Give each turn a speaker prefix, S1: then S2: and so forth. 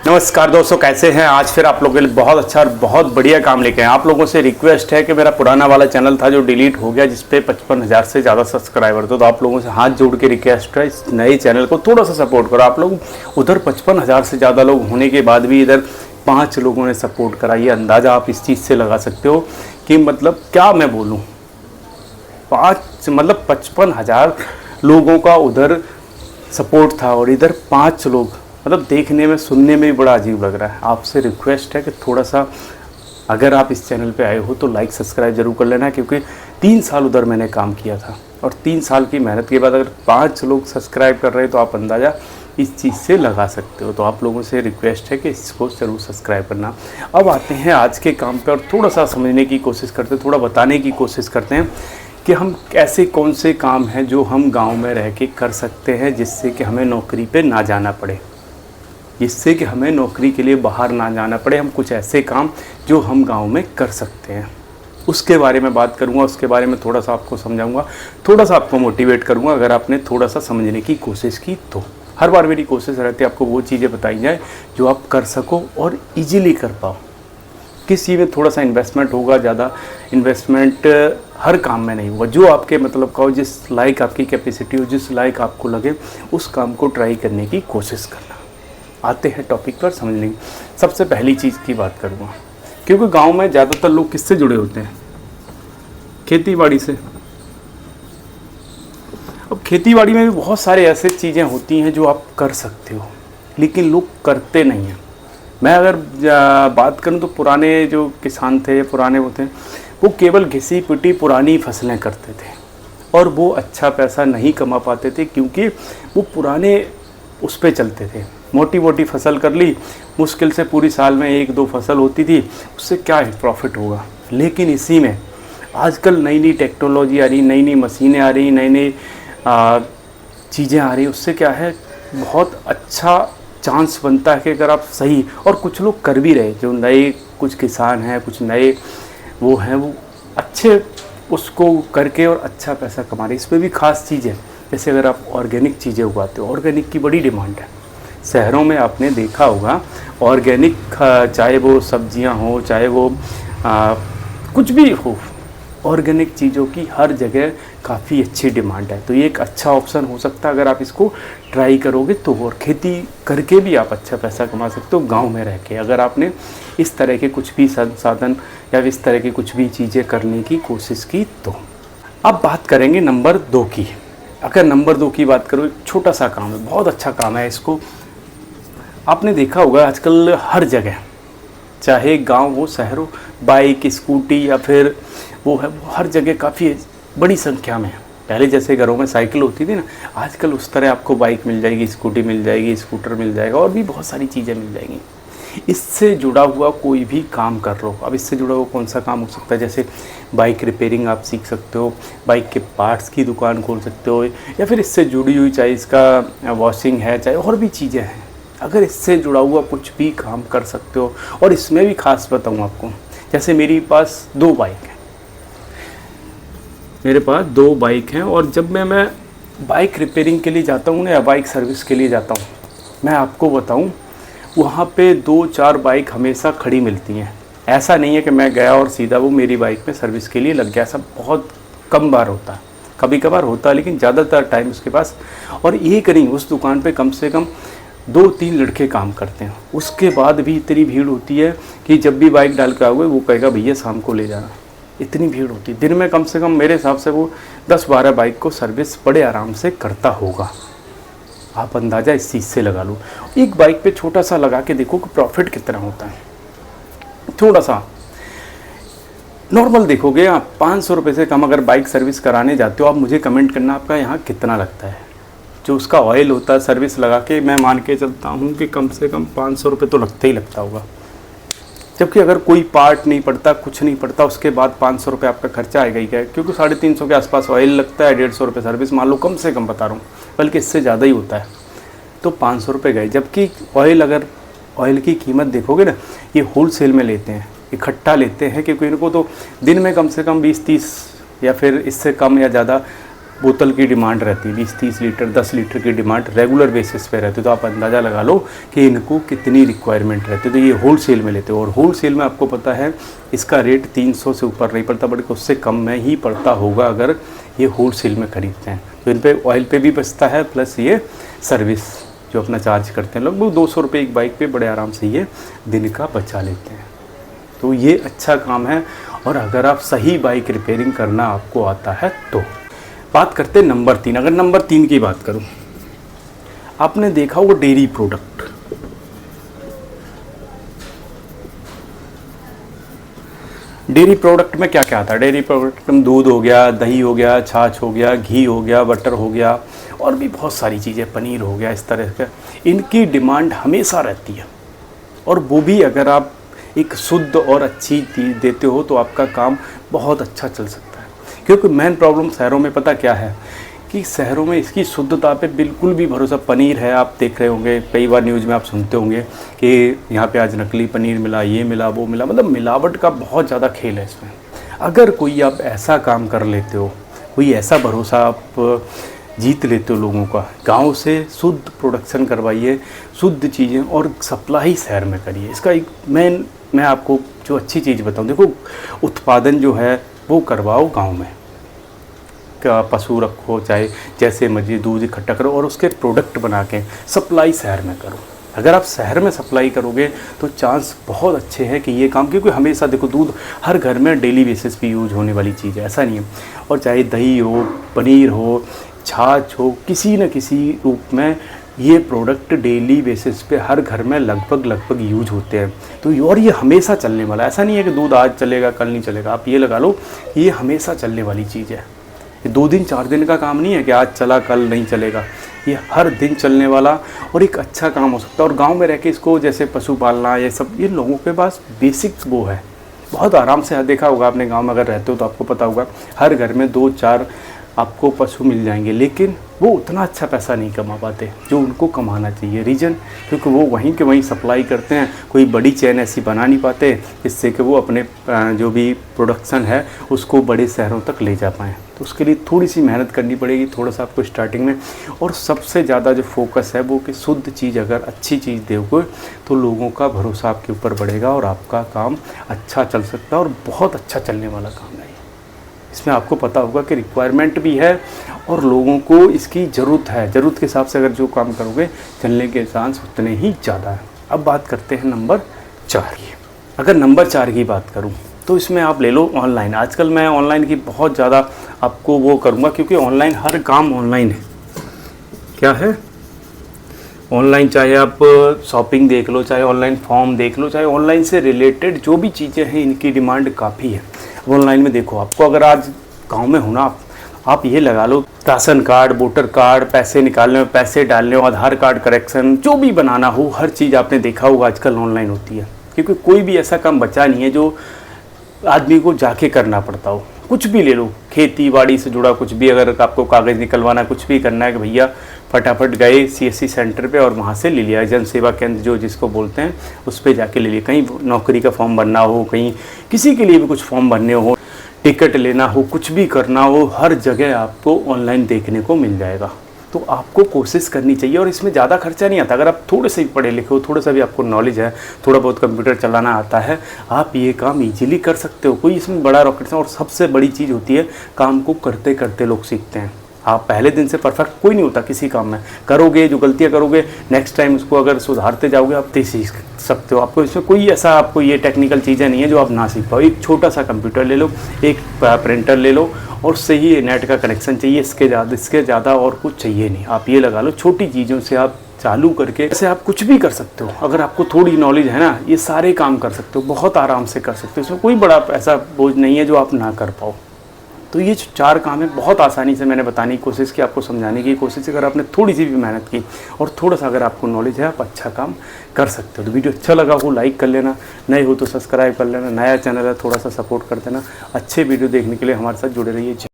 S1: नमस्कार दोस्तों, कैसे हैं। आज फिर आप लोगों के लिए बहुत अच्छा और बहुत बढ़िया काम लेके आए। आप लोगों से रिक्वेस्ट है कि मेरा पुराना वाला चैनल था जो डिलीट हो गया, जिस पे 55,000 से ज़्यादा सब्सक्राइबर थे, तो आप लोगों से हाथ जोड़ के रिक्वेस्ट है इस नए चैनल को थोड़ा सा सपोर्ट करो। आप लोग उधर 55,000 से ज़्यादा लोग होने के बाद भी इधर 5 लोगों ने सपोर्ट करा। ये अंदाज़ा आप इस चीज़ से लगा सकते हो कि मतलब क्या मैं बोलूँ, 55,000 लोगों का उधर सपोर्ट था और इधर 5 लोग, मतलब देखने में सुनने में भी बड़ा अजीब लग रहा है। आपसे रिक्वेस्ट है कि थोड़ा सा अगर आप इस चैनल पे आए हो तो लाइक सब्सक्राइब जरूर कर लेना, क्योंकि 3 साल उधर मैंने काम किया था और 3 साल की मेहनत के बाद अगर 5 लोग सब्सक्राइब कर रहे हैं तो आप अंदाज़ा इस चीज़ से लगा सकते हो। तो आप लोगों से रिक्वेस्ट है कि इसको ज़रूर सब्सक्राइब करना। अब आते हैं आज के काम पे और थोड़ा सा समझने की कोशिश करते हैं, थोड़ा बताने की कोशिश करते हैं कि हम ऐसे कौन से काम हैं जो हम गाँव में रह के कर सकते हैं, जिससे कि हमें नौकरी पर ना जाना पड़े, जिससे कि हमें नौकरी के लिए बाहर ना जाना पड़े। हम कुछ ऐसे काम जो हम गांव में कर सकते हैं उसके बारे में बात करूंगा, उसके बारे में थोड़ा सा आपको समझाऊंगा, थोड़ा सा आपको मोटिवेट करूंगा। अगर आपने थोड़ा सा समझने की कोशिश की तो हर बार मेरी कोशिश रहती है आपको वो चीज़ें बताई जाए जो आप कर सको और ईजिली कर पाओ। किसी में थोड़ा सा इन्वेस्टमेंट होगा, ज़्यादा इन्वेस्टमेंट हर काम में नहीं होगा। जो आपके मतलब का हो, जिस लायक आपकी कैपेसिटी हो, जिस लायक आपको लगे, उस काम को ट्राई करने की कोशिश करना। आते हैं टॉपिक पर समझने की। सबसे पहली चीज़ की बात करूँगा, क्योंकि गांव में ज़्यादातर लोग किससे जुड़े होते हैं, खेती बाड़ी से। अब खेती बाड़ी में भी बहुत सारे ऐसे चीज़ें होती हैं जो आप कर सकते हो, लेकिन लोग करते नहीं हैं। मैं अगर बात करूँ तो पुराने जो किसान थे, पुराने वो थे, वो केवल घिसी पिटी पुरानी फसलें करते थे और वो अच्छा पैसा नहीं कमा पाते थे, क्योंकि वो पुराने उस पर चलते थे। मोटी मोटी फसल कर ली, मुश्किल से पूरी साल में 1-2 फसल होती थी, उससे क्या प्रॉफिट होगा। लेकिन इसी में आजकल नई नई टेक्नोलॉजी आ रही, नई नई मशीनें आ रही, नई नई चीज़ें आ रही, उससे क्या है बहुत अच्छा चांस बनता है कि अगर आप सही, और कुछ लोग कर भी रहे, जो नए कुछ किसान हैं, कुछ नए वो हैं, वो अच्छे उसको करके और अच्छा पैसा कमा रहे। इसमें भी ख़ास चीज़ है, जैसे अगर आप ऑर्गेनिक चीज़ें उगाते हो, ऑर्गेनिक की बड़ी डिमांड है शहरों में। आपने देखा होगा ऑर्गेनिक, चाहे वो सब्जियां हो, चाहे वो कुछ भी हो, ऑर्गेनिक चीज़ों की हर जगह काफ़ी अच्छी डिमांड है। तो ये एक अच्छा ऑप्शन हो सकता है अगर आप इसको ट्राई करोगे तो। और खेती करके भी आप अच्छा पैसा कमा सकते हो गांव में रह के, अगर आपने इस तरह के कुछ भी संसाधन या इस तरह की कुछ भी चीज़ें करने की कोशिश की तो। अब बात करेंगे नंबर 2 की। अगर नंबर 2 की बात करो, एक छोटा सा काम है, बहुत अच्छा काम है। इसको आपने देखा होगा आजकल हर जगह, चाहे गांव हो शहर हो, बाइक, स्कूटी या फिर वो है, वो हर जगह काफ़ी बड़ी संख्या में है। पहले जैसे घरों में साइकिल होती थी ना, आजकल उस तरह आपको बाइक मिल जाएगी, स्कूटी मिल जाएगी, स्कूटर मिल जाएगा और भी बहुत सारी चीज़ें मिल जाएंगी। इससे जुड़ा हुआ कोई भी काम कर लो। अब इससे जुड़ा हुआ कौन सा काम हो सकता है, जैसे बाइक रिपेयरिंग आप सीख सकते हो, बाइक के पार्ट्स की दुकान खोल सकते हो, या फिर इससे जुड़ी हुई, चाहे इसका वॉशिंग है, चाहे और भी चीज़ें हैं। अगर इससे जुड़ा हुआ कुछ भी काम कर सकते हो, और इसमें भी खास बताऊँ आपको, जैसे मेरे पास 2 बाइक हैं, मेरे पास 2 बाइक हैं, और जब मैं बाइक रिपेयरिंग के लिए जाता हूँ ना, या बाइक सर्विस के लिए जाता हूँ, मैं आपको बताऊँ वहाँ पे 2-4 बाइक हमेशा खड़ी मिलती हैं। ऐसा नहीं है कि मैं गया और सीधा वो मेरी बाइक में सर्विस के लिए लग गया, ऐसा बहुत कम बार होता है। कभी कभार होता है, लेकिन ज़्यादातर टाइम उसके पास, और एक नहीं, उस दुकान पे कम से कम 2-3 लड़के काम करते हैं। उसके बाद भी इतनी भीड़ होती है कि जब भी बाइक डाल कर आओगे वो कहेगा भैया शाम को ले जाना। इतनी भीड़ होती है, दिन में कम से कम मेरे हिसाब से वो 10-12 बाइक को सर्विस बड़े आराम से करता होगा। आप अंदाज़ा इस चीज़ से लगा लो। एक बाइक पे छोटा सा लगा के देखो कि प्रॉफिट कितना होता है। थोड़ा सा नॉर्मल देखोगे आप, 500 रुपये से कम अगर बाइक सर्विस कराने जाते हो, आप मुझे कमेंट करना आपका यहाँ कितना लगता है। जो उसका ऑयल होता है सर्विस लगा के, मैं मान के चलता हूँ कि कम से कम 500 रुपये तो लगता ही लगता होगा। जबकि अगर कोई पार्ट नहीं पड़ता, कुछ नहीं पड़ता, उसके बाद 500 रुपये आपका खर्चा आएगा ही क्या, क्योंकि 350 के आसपास ऑयल लगता है, 150 रुपये सर्विस मान लो, कम से कम बता रहा हूँ, बल्कि इससे ज़्यादा ही होता है। तो 500 रुपये गए। जबकि ऑयल, अगर ऑयल की कीमत देखोगे ना, ये होल सेल में लेते हैं, इकट्ठा लेते हैं, क्योंकि इनको तो दिन में कम से कम 20-30 या फिर इससे कम या ज़्यादा बोतल की डिमांड रहती है, 20-30 लीटर 10 लीटर की डिमांड रेगुलर बेसिस पे रहती है। तो आप अंदाज़ा लगा लो कि इनको कितनी रिक्वायरमेंट रहती है। तो ये होल सेल में लेते हो, और होल सेल में आपको पता है इसका रेट 300 से ऊपर नहीं पड़ता, बल्कि उससे कम में ही पड़ता होगा अगर ये होल सेल में ख़रीदते हैं। तो इन पर ऑयल पे भी बचता है, प्लस ये सर्विस जो अपना चार्ज करते हैं लगभग 200 रुपये एक बाइक पे बड़े आराम से ये दिन का बचा लेते हैं। तो ये अच्छा काम है, और अगर आप सही बाइक रिपेयरिंग करना आपको आता है तो। बात करते हैं नंबर 3। अगर नंबर 3 की बात करूं, आपने देखा होगा डेयरी प्रोडक्ट। डेयरी प्रोडक्ट में क्या क्या आता है? डेयरी प्रोडक्ट में दूध हो गया, दही हो गया, छाछ हो गया, घी हो गया, बटर हो गया, और भी बहुत सारी चीज़ें, पनीर हो गया, इस तरह के इनकी डिमांड हमेशा रहती है। और वो भी अगर आप एक शुद्ध और अच्छी चीज़ देते हो तो आपका काम बहुत अच्छा चल सकता है। क्योंकि मेन प्रॉब्लम शहरों में पता क्या है कि शहरों में इसकी शुद्धता पे बिल्कुल भी भरोसा। पनीर है, आप देख रहे होंगे, कई बार न्यूज़ में आप सुनते होंगे कि यहाँ पे आज नकली पनीर मिला, ये मिला, वो मिला, मतलब मिलावट का बहुत ज़्यादा खेल है इसमें। अगर कोई आप ऐसा काम कर लेते हो, कोई ऐसा भरोसा आप जीत लेते हो लोगों का, गांव से शुद्ध प्रोडक्शन करवाइए, शुद्ध चीज़ें, और सप्लाई शहर में करिए। इसका एक मैं आपको जो अच्छी चीज़ बताऊं, देखो उत्पादन जो है वो करवाओ गांव में, का पशु रखो, चाहे जैसे मर्जी दूध इकट्ठा करो, और उसके प्रोडक्ट बना के सप्लाई शहर में करो। अगर आप शहर में सप्लाई करोगे तो चांस बहुत अच्छे हैं कि ये काम, क्योंकि हमेशा देखो दूध हर घर में डेली बेसिस पे यूज होने वाली चीज़ है, ऐसा नहीं है। और चाहे दही हो, पनीर हो, छाछ हो, किसी न किसी रूप में ये प्रोडक्ट डेली बेसिस पे हर घर में लगभग यूज होते हैं। तो और ये हमेशा चलने वाला है, ऐसा नहीं है कि दूध आज चलेगा कल नहीं चलेगा। आप ये लगा लो ये हमेशा चलने वाली चीज़ है। ये 2 दिन 4 दिन का काम नहीं है कि आज चला कल नहीं चलेगा, ये हर दिन चलने वाला और एक अच्छा काम हो सकता है। और गांव में रह के इसको, जैसे पशु पालना, ये सब, ये लोगों के पास बेसिक्स वो है, बहुत आराम से। देखा होगा आपने, गांव में अगर रहते हो तो आपको पता होगा हर घर में 2-4 आपको पशु मिल जाएंगे, लेकिन वो उतना अच्छा पैसा नहीं कमा पाते जो उनको कमाना चाहिए। रीज़न क्योंकि वो वहीं के वहीं सप्लाई करते हैं, कोई बड़ी चेन ऐसी बना नहीं पाते जिससे कि वो अपने जो भी प्रोडक्शन है उसको बड़े शहरों तक ले जा पाएँ। तो उसके लिए थोड़ी सी मेहनत करनी पड़ेगी, थोड़ा सा आपको स्टार्टिंग में। और सबसे ज़्यादा जो फोकस है वो कि शुद्ध चीज़, अगर अच्छी चीज़ दोगे तो लोगों का भरोसा आपके ऊपर बढ़ेगा और आपका काम अच्छा चल सकता है, और बहुत अच्छा चलने वाला काम है। इसमें आपको पता होगा कि रिक्वायरमेंट भी है और लोगों को इसकी ज़रूरत है। ज़रूरत के हिसाब से अगर जो काम करोगे चलने के चांस उतने ही ज़्यादा है। अब बात करते हैं नंबर 4 की। अगर नंबर 4 की बात करूं तो इसमें आप ले लो ऑनलाइन। आजकल मैं ऑनलाइन की बहुत ज़्यादा आपको वो करूँगा, क्योंकि ऑनलाइन हर काम ऑनलाइन है। क्या है ऑनलाइन, चाहे आप शॉपिंग देख लो, चाहे ऑनलाइन फॉर्म देख लो, चाहे ऑनलाइन से रिलेटेड जो भी चीज़ें हैं इनकी डिमांड काफ़ी है। ऑनलाइन में देखो, आपको अगर आज गांव में हो ना, आप ये लगा लो राशन कार्ड, वोटर कार्ड, पैसे निकालने में, पैसे डालने हो, आधार कार्ड करेक्शन, जो भी बनाना हो, हर चीज़ आपने देखा होगा आजकल ऑनलाइन होती है। क्योंकि कोई भी ऐसा काम बचा नहीं है जो आदमी को जाके करना पड़ता हो। कुछ भी ले लो, खेती बाड़ी से जुड़ा कुछ भी, अगर आपको कागज़ निकलवाना, कुछ भी करना है कि भैया फटाफट गए CSC सेंटर पे और वहाँ से ले लिया। जन सेवा केंद्र जो जिसको बोलते हैं उस पर जाके ले लिया। कहीं नौकरी का फॉर्म भरना हो, कहीं किसी के लिए भी कुछ फॉर्म भरने हो, टिकट लेना हो, कुछ भी करना हो, हर जगह आपको ऑनलाइन देखने को मिल जाएगा। तो आपको कोशिश करनी चाहिए, और इसमें ज़्यादा खर्चा नहीं आता। अगर आप थोड़े से भी पढ़े लिखे हो, थोड़ा सा भी आपको नॉलेज है, थोड़ा बहुत कंप्यूटर चलाना आता है, आप ये काम इजीली कर सकते हो। कोई इसमें बड़ा रॉकेट। और सबसे बड़ी चीज़ होती है, काम को करते करते लोग सीखते हैं। आप पहले दिन से परफेक्ट कोई नहीं होता किसी काम में। करोगे, जो गलतियाँ करोगे नेक्स्ट टाइम उसको अगर सुधारते जाओगे आप तो सीख सकते हो। आपको इसमें कोई ऐसा, आपको ये टेक्निकल चीज़ें नहीं है जो आप ना सीख पाओ। एक छोटा सा कंप्यूटर ले लो, एक प्रिंटर ले लो, और सही नेट का कनेक्शन चाहिए, इसके ज़्यादा और कुछ चाहिए नहीं। आप ये लगा लो, छोटी चीज़ों से आप चालू करके ऐसे आप कुछ भी कर सकते हो। अगर आपको थोड़ी नॉलेज है ना, ये सारे काम कर सकते हो, बहुत आराम से कर सकते हो। इसमें कोई बड़ा ऐसा बोझ नहीं है जो आप ना कर पाओ। तो ये 4 काम है, बहुत आसानी से मैंने बताने की कोशिश की, आपको समझाने की कोशिश। अगर आपने थोड़ी सी भी मेहनत की और थोड़ा सा अगर आपको नॉलेज है, आप अच्छा काम कर सकते हो। तो वीडियो अच्छा लगा हो लाइक कर लेना, नए हो तो सब्सक्राइब कर लेना, नया चैनल है थोड़ा सा सपोर्ट कर देना। अच्छे वीडियो देखने के लिए हमारे साथ जुड़े रहिए। जय